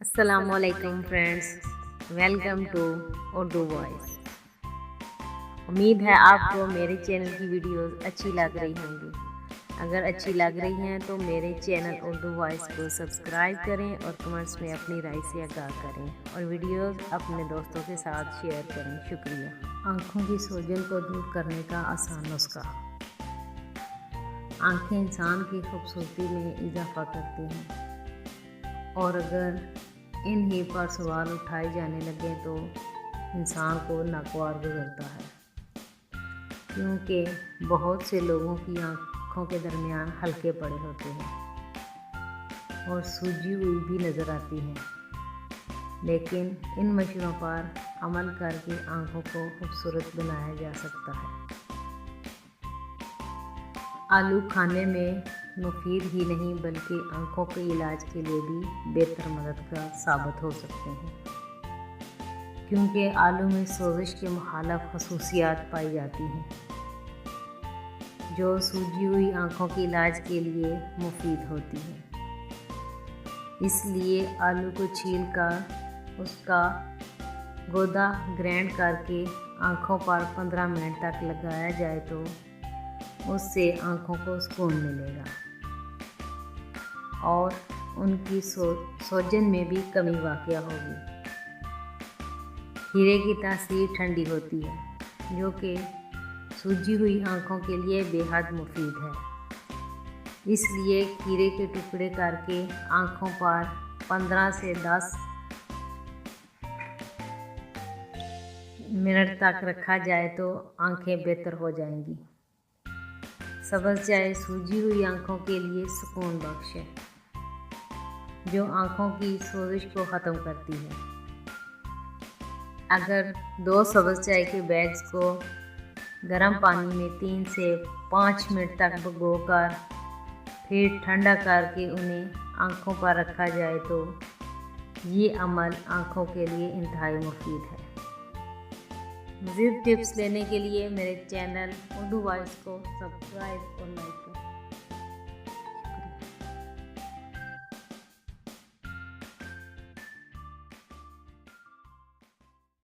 अस्सलामुअलैकुम friends, welcome to Urdu voice. उम्मीद है आपको मेरे चैनल की वीडियोस अच्छी लग रही होंगी। अगर अच्छी लग रही हैं तो मेरे चैनल उर्दू वॉइस को सब्सक्राइब करें और कमेंट्स में अपनी राय से आगाह करें और वीडियोस अपने दोस्तों के साथ शेयर करें। शुक्रिया। आँखों की सूजन को दूर करने का आसान नुस्खा। आँखें इंसान की खूबसूरती में इजाफा करती हैं और अगर इन्हीं पर सवाल उठाए जाने लगे तो इंसान को नागवार गुजरता है, क्योंकि बहुत से लोगों की आँखों के दरमियान हल्के पड़े होते हैं और सूजी हुई भी नज़र आती हैं। लेकिन इन मशवरों पर अमल करके आँखों को खूबसूरत बनाया जा सकता है। आलू खाने में मुफीद ही नहीं बल्कि आँखों के इलाज के लिए भी बेहतर मददगार साबित हो सकते हैं, क्योंकि आलू में सोजिश के मुखालिफ खसूसियात पाई जाती हैं जो सूजी हुई आँखों के इलाज के लिए मुफीद होती हैं। इसलिए आलू को छील कर उसका गोदा ग्राइंड करके आँखों पर 15 मिनट तक लगाया जाए तो उससे आँखों को सुकून मिलेगा और उनकी सूजन में भी कमी वाक़या होगी। खीरे की तासीर ठंडी होती है, जो कि सूजी हुई आँखों के लिए बेहद मुफीद है। इसलिए खीरे के टुकड़े करके आँखों पर 15 से 10 मिनट तक रखा जाए तो आँखें बेहतर हो जाएंगी। सब्ज़ चाय सूजी हुई आँखों के लिए सुकून बख्श है, जो आँखों की सोजिश को ख़त्म करती है। अगर 2 सब्ज़ चाय के बैग्स को गर्म पानी में 3 से 5 मिनट तक भिगोकर फिर ठंडा करके उन्हें आँखों पर रखा जाए तो ये अमल आँखों के लिए इंतहाई मुफीद है। मज़ीद टिप्स लेने के लिए मेरे चैनल उर्दू वॉइस को सब्सक्राइब और लाइक करें।